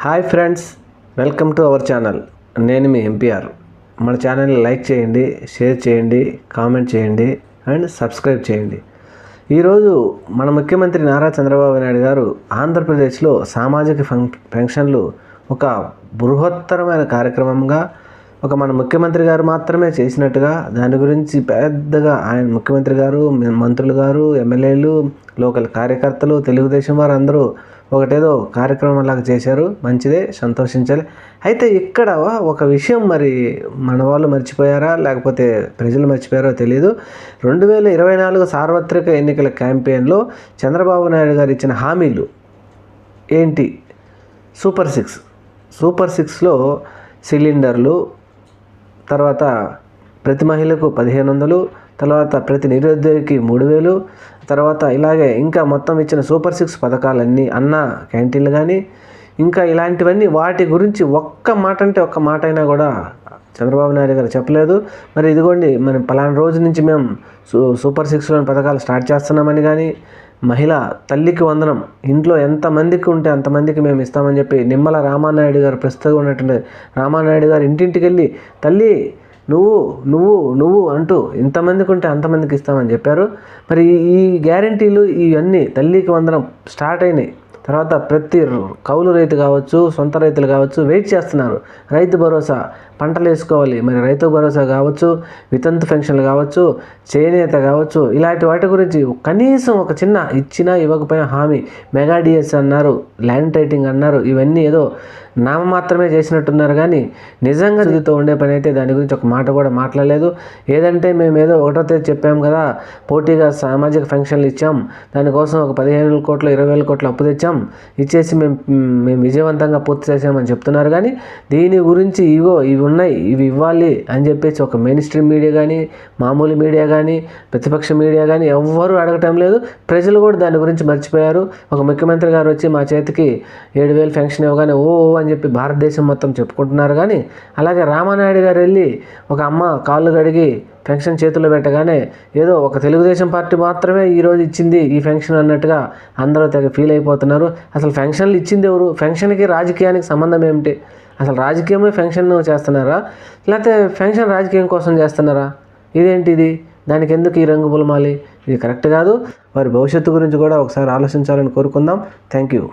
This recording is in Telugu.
Hi friends, welcome to our channel. నేను మీ ఎంపీఆర్. మన ఛానల్ని లైక్ చేయండి, షేర్ చేయండి, కామెంట్ చేయండి అండ్ సబ్స్క్రైబ్ చేయండి. ఈరోజు మన ముఖ్యమంత్రి నారా చంద్రబాబు నాయుడు గారు ఆంధ్రప్రదేశ్లో సామాజిక పెన్షన్లు ఒక బృహత్తరమైన కార్యక్రమంగా మన ముఖ్యమంత్రి గారు మాత్రమే చేసినట్టుగా దాని గురించి పెద్దగా ఆయన ముఖ్యమంత్రి గారు, మంత్రులు గారు, ఎమ్మెల్యేలు, లోకల్ కార్యకర్తలు, తెలుగుదేశం వారు అందరూ ఒకటేదో కార్యక్రమం లాగా చేశారు. మంచిదే, సంతోషించాలి. అయితే ఇక్కడ ఒక విషయం మరి మన వాళ్ళు మర్చిపోయారా లేకపోతే ప్రజలు మర్చిపోయారో తెలియదు. 2024 సార్వత్రిక ఎన్నికల క్యాంపెయిన్లో చంద్రబాబు నాయుడు గారు ఇచ్చిన హామీలు ఏంటి? సూపర్ సిక్స్లో సిలిండర్లు, తర్వాత ప్రతి మహిళకు 1500, తర్వాత ప్రతి నిరుద్యోగికి 3000, తర్వాత ఇలాగే ఇంకా మొత్తం ఇచ్చిన సూపర్ 6 పథకాలన్నీ, అన్న క్యాంటీన్లు కానీ ఇంకా ఇలాంటివన్నీ, వాటి గురించి ఒక్క మాట అయినా కూడా చంద్రబాబు నాయుడు గారు చెప్పలేదు. మరి ఇదిగోండి, మనం పలానా రోజు నుంచి మేము సూపర్ 6లోని పథకాలు స్టార్ట్ చేస్తున్నామని కానీ, మహిళ తల్లికి వందనం ఇంట్లో ఎంతమందికి ఉంటే అంతమందికి మేము ఇస్తామని చెప్పి నిమ్మల రామానాయుడు గారు, ప్రస్తుతం ఉన్నటువంటి రామానాయుడు గారు ఇంటింటికి వెళ్ళి తల్లి నువ్వు అంటూ ఇంతమందికి ఉంటే అంతమందికి ఇస్తామని చెప్పారు. మరి ఈ గ్యారంటీలు ఇవన్నీ తల్లికి వందనం స్టార్ట్ అయినాయి. తర్వాత ప్రతి కౌలు రైతు కావచ్చు, సొంత రైతులు కావచ్చు వెయిట్ చేస్తున్నారు. రైతు భరోసా, పంటలు వేసుకోవాలి, మరి రైతు భరోసా కావచ్చు, వితంతు పెన్షన్లు కావచ్చు, చేనేత కావచ్చు, ఇలాంటి వాటి గురించి కనీసం ఒక చిన్న ఇచ్చినా ఇవ్వకపోయినా హామీ. మెగా డిఎస్ అన్నారు, ల్యాండ్ టైటింగ్ అన్నారు, ఇవన్నీ ఏదో నామమాత్రమే చేసినట్టున్నారు కానీ నిజంగా దిగుతూ ఉండే పని అయితే దాని గురించి ఒక మాట కూడా మాట్లాడలేదు. ఏదంటే మేము ఏదో 1వ తేదీ చెప్పాం కదా, పోటీగా సామాజిక పెన్షన్లు ఇచ్చాం, దానికోసం ఒక 15,000 కోట్లు 20,000 కోట్లు అప్పు తెచ్చాం, ఇచ్చేసి మేము విజయవంతంగా పూర్తి చేసామని చెప్తున్నారు. కానీ దీని గురించి ఇవి ఉన్నాయి, ఇవి ఇవ్వాలి అని చెప్పేసి ఒక మెయిన్ స్ట్రీమ్ మీడియా కానీ, మామూలు మీడియా కానీ, ప్రతిపక్ష మీడియా కానీ ఎవ్వరూ అడగటం లేదు. ప్రజలు కూడా దాని గురించి మర్చిపోయారు. ఒక ముఖ్యమంత్రి గారు వచ్చి మా చేతికి 7,000 పెన్షన్ ఇవ్వగానే ఓ అని చెప్పి భారతదేశం మొత్తం చెప్పుకుంటున్నారు. కానీ అలాగే రామానాయుడు గారు వెళ్ళి ఒక అమ్మ కాళ్ళు కడిగి పెన్షన్ చేతుల్లో పెట్టగానే ఏదో ఒక తెలుగుదేశం పార్టీ మాత్రమే ఈరోజు ఇచ్చింది ఈ పెన్షన్ అన్నట్టుగా అందరూ తెగ ఫీల్ అయిపోతున్నారు. అసలు పెన్షన్లు ఇచ్చింది ఎవరు? పెన్షన్కి రాజకీయానికి సంబంధం ఏమిటి? అసలు రాజకీయమే పెన్షన్ చేస్తున్నారా లేకపోతే పెన్షన్ రాజకీయం కోసం చేస్తున్నారా? ఇదేంటిది? దానికి ఎందుకు ఈ రంగు పులమాలి? ఇది కరెక్ట్ కాదు. వారి భవిష్యత్తు గురించి కూడా ఒకసారి ఆలోచించాలని కోరుకుందాం. Thank you.